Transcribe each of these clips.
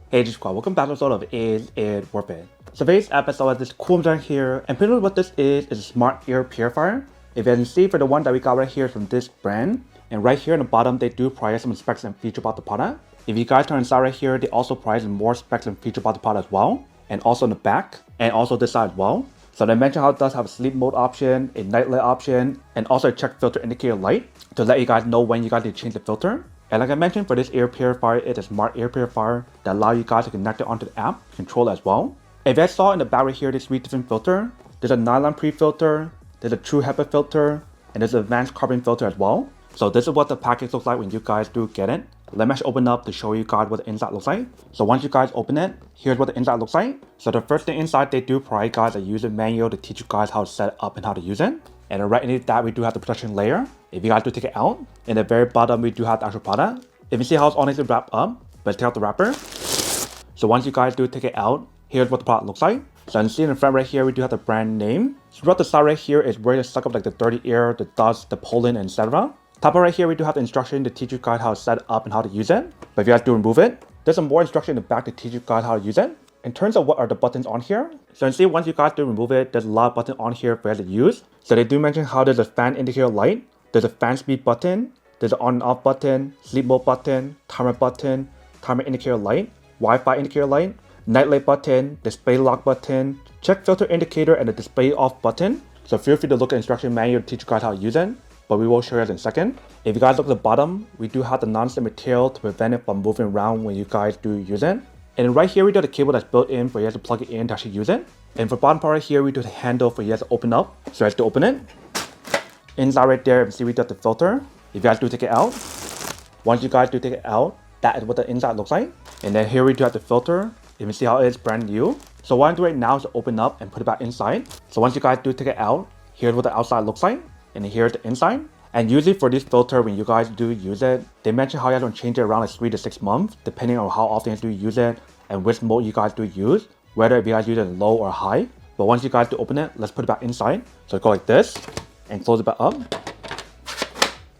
Hey Squad, welcome back to episode of Is It Worth It? So today's episode has this cool design here, and pretty much what this is a smart ear purifier. If you can see, for the one that we got right here from this brand, and right here in the bottom they do provide some specs and features about the product. If you guys turn inside right here, they also provide some more specs and features about the product as well, and also in the back, and also this side as well. So they mention how it does have a sleep mode option, a night light option, and also a check filter indicator light to let you guys know when you guys need to change the filter. And like I mentioned, for this air purifier, it's a smart air purifier that allows you guys to connect it onto the app, control it as well. If you saw in the back right here, there's 3 different filters. There's a nylon pre-filter, there's a true HEPA filter, and there's an advanced carbon filter as well. So this is what the package looks like when you guys do get it. Let me actually open up to show you guys what the inside looks like. So once you guys open it, here's what the inside looks like. So the first thing inside, they do provide guys a user manual to teach you guys how to set it up and how to use it. And right underneath that, we do have the protection layer. If you guys do take it out, in the very bottom, we do have the actual product. If you see how it's honestly wrapped up, let's take out the wrapper. So once you guys do take it out, here's what the product looks like. So you can see in the front right here, we do have the brand name. So throughout the side right here is where to suck up like the dirty air, the dust, the pollen, and etc. Top right here, we do have the instruction to teach you guys how to set it up and how to use it. But if you guys do remove it, there's some more instruction in the back to teach you guys how to use it. In terms of what are the buttons on here, so you can see once you guys do remove it, there's a lot of buttons on here for you to use. So they do mention how there's a fan indicator light, there's a fan speed button, there's an on and off button, sleep mode button, timer indicator light, Wi-Fi indicator light, night light button, display lock button, check filter indicator, and the display off button. So feel free to look at the instruction manual to teach you guys how to use it, but we will show you guys in a second. If you guys look at the bottom, we do have the non-slip material to prevent it from moving around when you guys do use it. And right here, we do the cable that's built in for you guys to plug it in to actually use it. And for the bottom part right here, we do the handle for you guys to open up. So you guys to open it. Inside right there, you can see we do the filter. If you guys do take it out, once you guys do take it out, that is what the inside looks like. And then here we do have the filter. You can see how it is brand new. So what I'm doing right now is to open up and put it back inside. So once you guys do take it out, here's what the outside looks like. And then here's the inside. And usually for this filter, when you guys do use it, they mention how you guys don't change it around like 3 to 6 months, depending on how often you do use it and which mode you guys do use, whether if you guys use it in low or high. But once you guys do open it, let's put it back inside. So go like this and close it back up.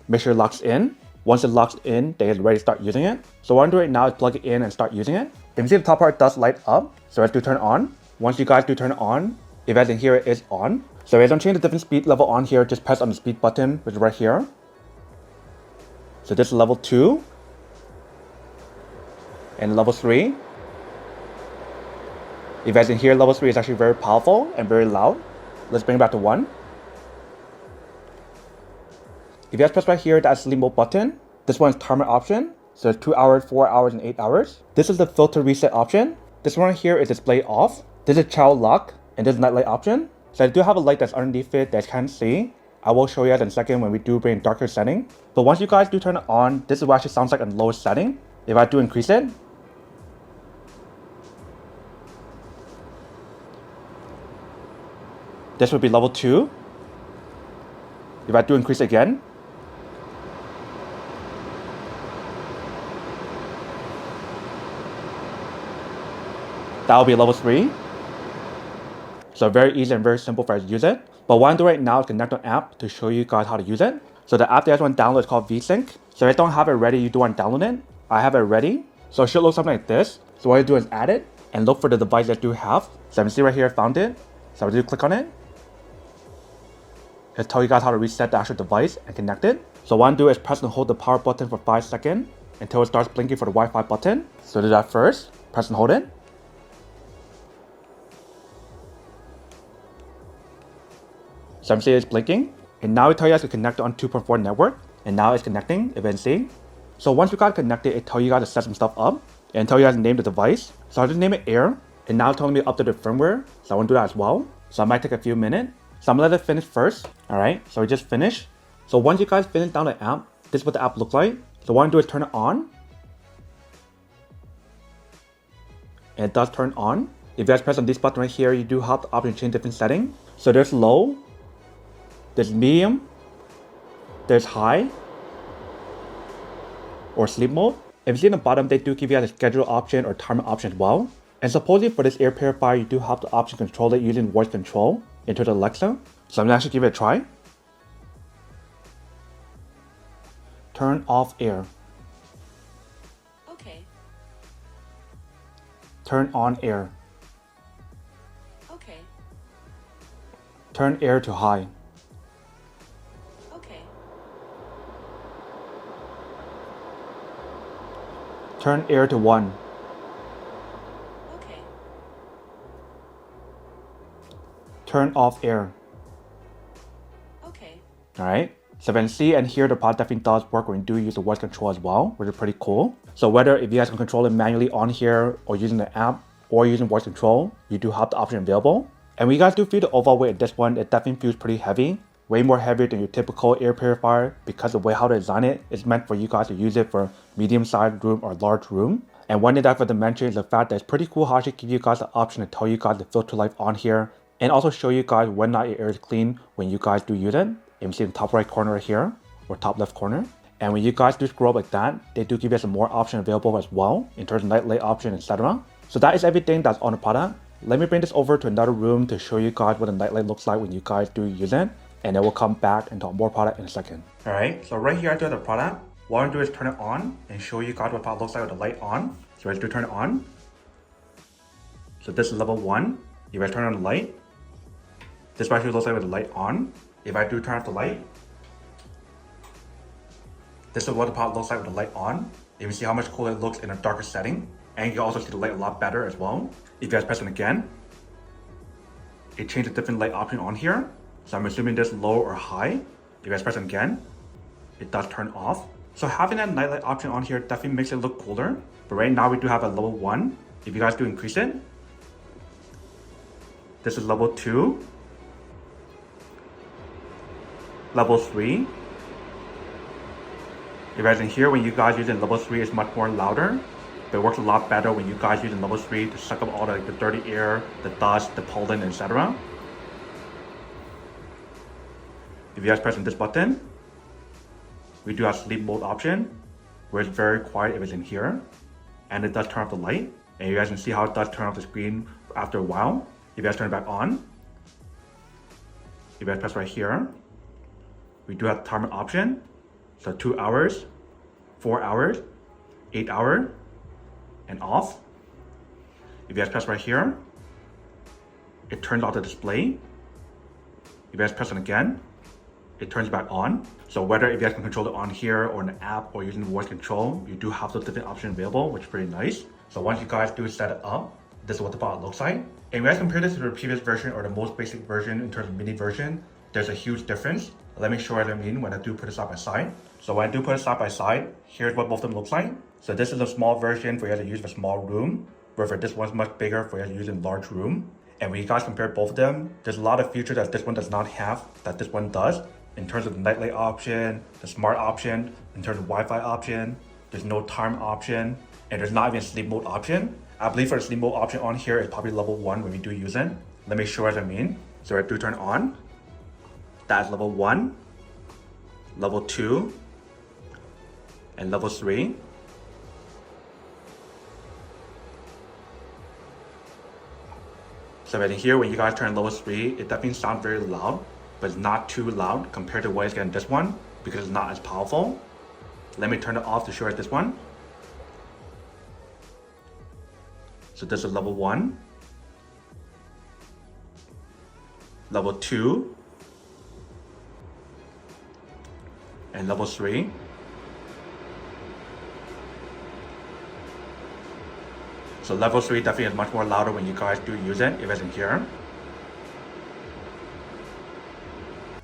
Make sure it locks in. Once it locks in, then it's ready to start using it. So what I'm doing right now is plug it in and start using it. You can see the top part does light up, so let's do turn on. Once you guys do turn it on, if you guys can hear it is on. So if you don't change the different speed level on here, just press on the speed button, which is right here. So this is level 2. And level 3. If you guys can hear, level 3 is actually very powerful and very loud. Let's bring it back to 1. If you guys press right here, that's sleep mode button. This one is timer option. So it's 2 hours, 4 hours, and 8 hours. This is the filter reset option. This one right here is display off. This is child lock, and this is night light option. So I do have a light that's underneath it that you can't see. I will show you guys in a second when we do bring darker setting. But once you guys do turn it on, this is what actually sounds like on the lowest setting. If I do increase it, this would be level 2. If I do increase it again, that will be level 3. So very easy and very simple for us to use it. But what I'm doing right now is connect an app to show you guys how to use it. So the app that you guys want to download is called VSync. So if you don't have it ready, you do want to download it. I have it ready. So it should look something like this. So what you do is add it and look for the device that you have. So you can see right here, I found it. So I do click on it. It'll tell you guys how to reset the actual device and connect it. So what I'm doing is press and hold the power button for 5 seconds until it starts blinking for the Wi-Fi button. So do that first. Press and hold it. So I'm seeing it's blinking. And now it tells you guys to connect on 2.4 network. And now it's connecting, if you can see. So once you got connected, it tells you guys to set some stuff up. And tell you guys to name the device. So I'll just name it Air. And now it's telling me to update the firmware. So I want to do that as well. So I might take a few minutes. So I'm gonna let it finish first. Alright, so we just finished. So once you guys finish down the app, this is what the app looks like. So what I'm doing is turn it on. And it does turn on. If you guys press on this button right here, you do have the option to change different settings. So there's low, there's medium, there's high, or sleep mode. If you see in the bottom, they do give you guys a schedule option or timer option as well. And supposedly for this air purifier, you do have the option to control it using voice control into the Alexa. So I'm gonna actually give it a try. Turn off air. Okay. Turn on air. Okay. Turn air to high. Okay. Turn air to 1. Okay. Turn off air. Okay. Alright, so you can see and hear the product definitely does work when you do use the voice control as well, which is pretty cool. So whether if you guys can control it manually on here or using the app or using voice control, you do have the option available. And when you guys do feel the overall weight of this one, it definitely feels pretty heavy. Way more heavier than your typical air purifier because the way how they design it is meant for you guys to use it for medium-sized room or large room. And one thing that I forgot to mention is the fact that it's pretty cool how it should give you guys the option to tell you guys the filter life on here and also show you guys when not your air is clean when you guys do use it. You can see in the top right corner right here or top left corner. And when you guys do scroll up like that, they do give you some more options available as well in terms of night light option, etc. So that is everything that's on the product. Let me bring this over to another room to show you guys what the night light looks like when you guys do use it. And then we'll come back and talk more product in a second. Alright, so right here I do have the product. What I'm going to do is turn it on and show you guys what the product looks like with the light on. So let's do turn it on. So this is level 1. If I turn on the light, this actually looks like with the light on. If I do turn off the light, this is what the product looks like with the light on. You can see how much cooler it looks in a darker setting. And you can also see the light a lot better as well. If you guys press it again, it changes different light option on here. So I'm assuming this low or high. If you guys press it again, it does turn off. So having that night light option on here definitely makes it look cooler. But right now we do have a level 1. If you guys do increase it, this is level 2. Level 3. You guys in here, when you guys using level 3, it's much more louder. But it works a lot better when you guys using level 3 to suck up all the dirty air, the dust, the pollen, etc. If you guys press on this button, we do have sleep mode option, where it's very quiet if it's in here. And it does turn off the light. And you guys can see how it does turn off the screen after a while. If you guys turn it back on, if you guys press right here, we do have timer option. So 2 hours, 4 hours, 8 hours, and off. If you guys press right here, it turns off the display. If you guys press it again, it turns back on. So whether if you guys can control it on here or in the app or using voice control, you do have those different options available, which is pretty nice. So once you guys do set it up, this is what the product looks like. And if you guys compare this to the previous version or the most basic version in terms of mini version, there's a huge difference. Let me show you what I mean when I do put it side by side. So when I do put it side by side, here's what both of them looks like. So this is a small version for you to use for small room, where for this one's much bigger for you to use in large room. And when you guys compare both of them, there's a lot of features that this one does not have that this one does. In terms of the night light option, the smart option, in terms of Wi-Fi option, there's no time option, and there's not even sleep mode option. I believe for the sleep mode option on here is probably level 1 when we do use it. Let me show you what I mean. So I do turn on. That's level 1, level 2, and level 3. So right in here, when you guys turn level 3, it definitely sounds very loud, but it's not too loud compared to what it's getting this one because it's not as powerful. Let me turn it off to show you this one. So this is level 1, level 2, and level 3. So level 3 definitely is much more louder when you guys do use it, if it's in here.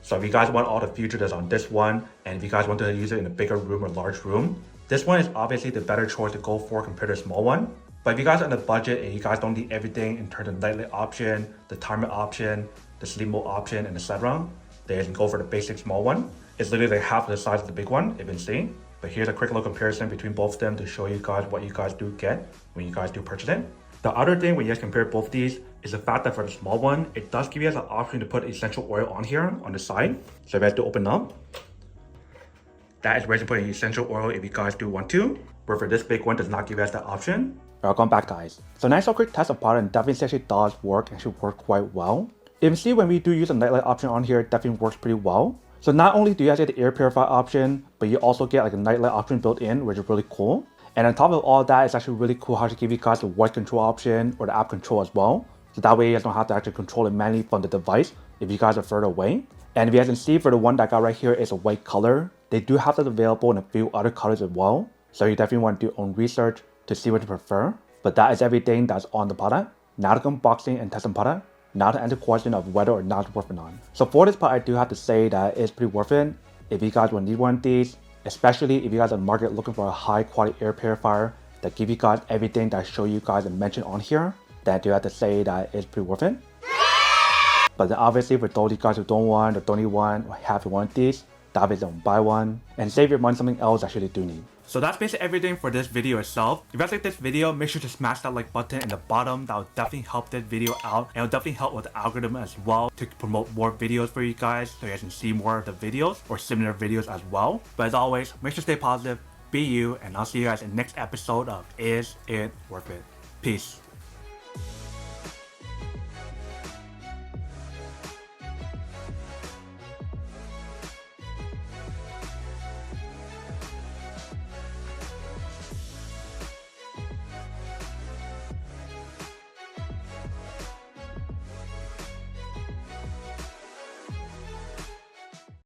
So if you guys want all the features that's on this one, and if you guys want to use it in a bigger room or large room, this one is obviously the better choice to go for compared to a small one. But if you guys are on a budget and you guys don't need everything in terms of nightlight option, the timer option, the sleep mode option, and etc., then you can go for the basic small one. It's literally like half the size of the big one, if insane. But here's a quick little comparison between both of them to show you guys what you guys do get when you guys do purchase it. The other thing when you guys compare both of these is the fact that for the small one, it does give you guys an option to put essential oil on here on the side. So if you guys do open up, that is where you can put an essential oil if you guys do want to. But for this big one, does not give you guys that option. Welcome back, guys. So nice little quick test of product, and definitely actually does work and should work quite well. You can see when we do use a nightlight option on here, it definitely works pretty well. So not only do you guys get the air purifier option, but you also get like a nightlight option built in, which is really cool. And on top of all that, it's actually really cool how to give you guys the voice control option or the app control as well. So that way you guys don't have to actually control it manually from the device if you guys are further away. And if you guys can see, for the one that I got right here is a white color. They do have that available in a few other colors as well. So you definitely want to do your own research to see what you prefer. But that is everything that's on the product. Now to unboxing and test the product. Now to answer the question of whether or not it's worth it on. So for this part, I do have to say that it's pretty worth it. If you guys will need one of these, especially if you guys are in the market looking for a high quality air purifier that give you guys everything that I show you guys and mention on here, then I do have to say that it's pretty worth it. But then obviously for those of you guys who don't want or don't need one or have one of these, obviously don't buy one and save your money on something else that you do need. So that's basically everything for this video itself. If you guys like this video, make sure to smash that like button in the bottom. That will definitely help this video out, and it will definitely help with the algorithm as well to promote more videos for you guys so you guys can see more of the videos or similar videos as well. But as always, make sure to stay positive, be you, and I'll see you guys in the next episode of Is It Worth It? Peace.